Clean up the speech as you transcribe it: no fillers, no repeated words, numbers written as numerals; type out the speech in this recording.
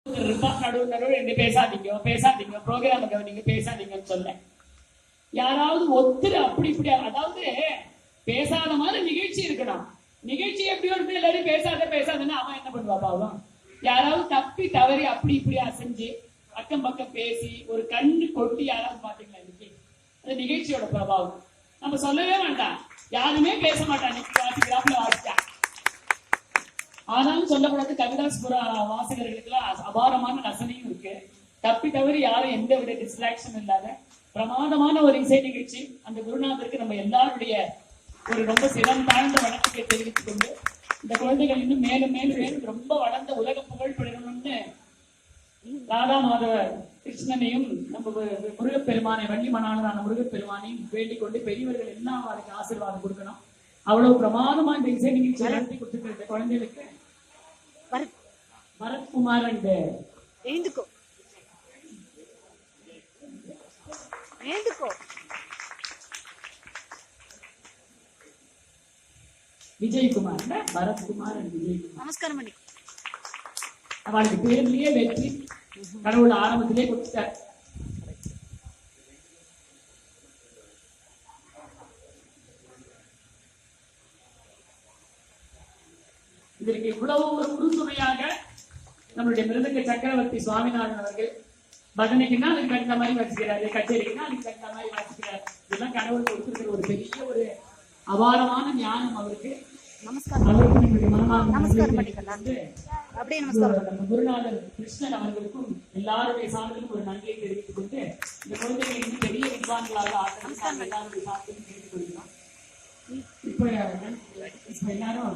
நடுவு ரெண்டு பேசாதீங்க ப்ரோக்ராம் கவனிங்க பேசாதீங்கன்னு சொல்ல யாராவது ஒத்துரு அப்படி இப்படி அதாவது பேசாத மாதிரி நிகழ்ச்சி இருக்கணும். நிகழ்ச்சி எப்படி இருந்து எல்லாரும் பேசாதுன்னு அவன் என்ன பண்ணுவா பாவம். யாராவது தப்பி தவறி அப்படி இப்படி அசைஞ்சு அக்கம் பக்கம் பேசி ஒரு கண்ணு கொட்டி யாராவது பாத்தீங்களா இன்னைக்கு அந்த நிகழ்ச்சியோட பிரபாவம் நம்ம சொல்லவே வேண்டாம். யாருமே பேச மாட்டான் வாசிக்கிறாப்புல வாசிச்சா. ஆனாலும் சொல்லக்கூடாது, கவிதாஸ்புர வாசகர்களுக்கு எல்லாம் அபாரமான ரசனையும் இருக்கு. தப்பி தவறி யாரும் எந்த வித டிஸ்ட்ராக்ஷன் இல்லாத பிரமாதமான ஒரு இசை நிகழ்ச்சி. அந்த குருநாதருக்கு நம்ம எல்லாருடைய ஒரு ரொம்ப சிரம் தாழ்ந்த வணக்கத்தை தெரிவித்துக் கொண்டு இந்த குழந்தைகள் இன்னும் மேலும் மேலும் மேலும் ரொம்ப வளர்ந்த உலக புகழ் பெறணும்னு ராதா மாதவ கிருஷ்ணனையும் நம்ம முருகப்பெருமானை வள்ளி மணாளரான முருகப்பெருமானையும் வேண்டிக் கொண்டு பெரியவர்கள் எல்லாம் அவருக்கு ஆசீர்வாதம் கொடுக்கணும். அவ்வளவு பிரமாதமா இந்த இசை நிகழ்ச்சி நடத்தி கொடுத்துருக்க இந்த குழந்தைகளுக்கு பரத்குமார் அண்ட் விஜயகுமார் பரத்குமார் அண்ட் விஜயகுமார் நமஸ்காரம் பண்ணி அவளுக்கு பேர்லயே வெற்றி கடவுள் ஆரம்பத்திலே கொடுத்தார். இதற்கு இவ்வளவு ஒரு உறுதுணையாக நம்மளுடைய மிருதங்க சக்கரவர்த்தி சுவாமிநாதன் அவர்கள் பஜனைக்குன்னா அதுக்கு தகுந்த மாதிரி வாசிக்கிறாரு, கச்சேரிக்குன்னா அதுக்கு தகுந்த மாதிரி வாசிக்கிறார். இதெல்லாம் கடவுள் கொடுத்துருக்கிற ஒரு பெரிய ஒரு அபாரமான ஞானம் அவருக்கு. குருநாதன் கிருஷ்ணன் அவர்களுக்கும் எல்லாருடைய சார்பிலும் ஒரு நன்றியை தெரிவித்துக் கொண்டு இந்த குழந்தைகளை இன்னும் பெரிய வித்வான்களாக ஆட்டம் எல்லாருடைய சார்பிலும் தெரிவித்துக் கொள்கிறோம். இப்ப எல்லாரும்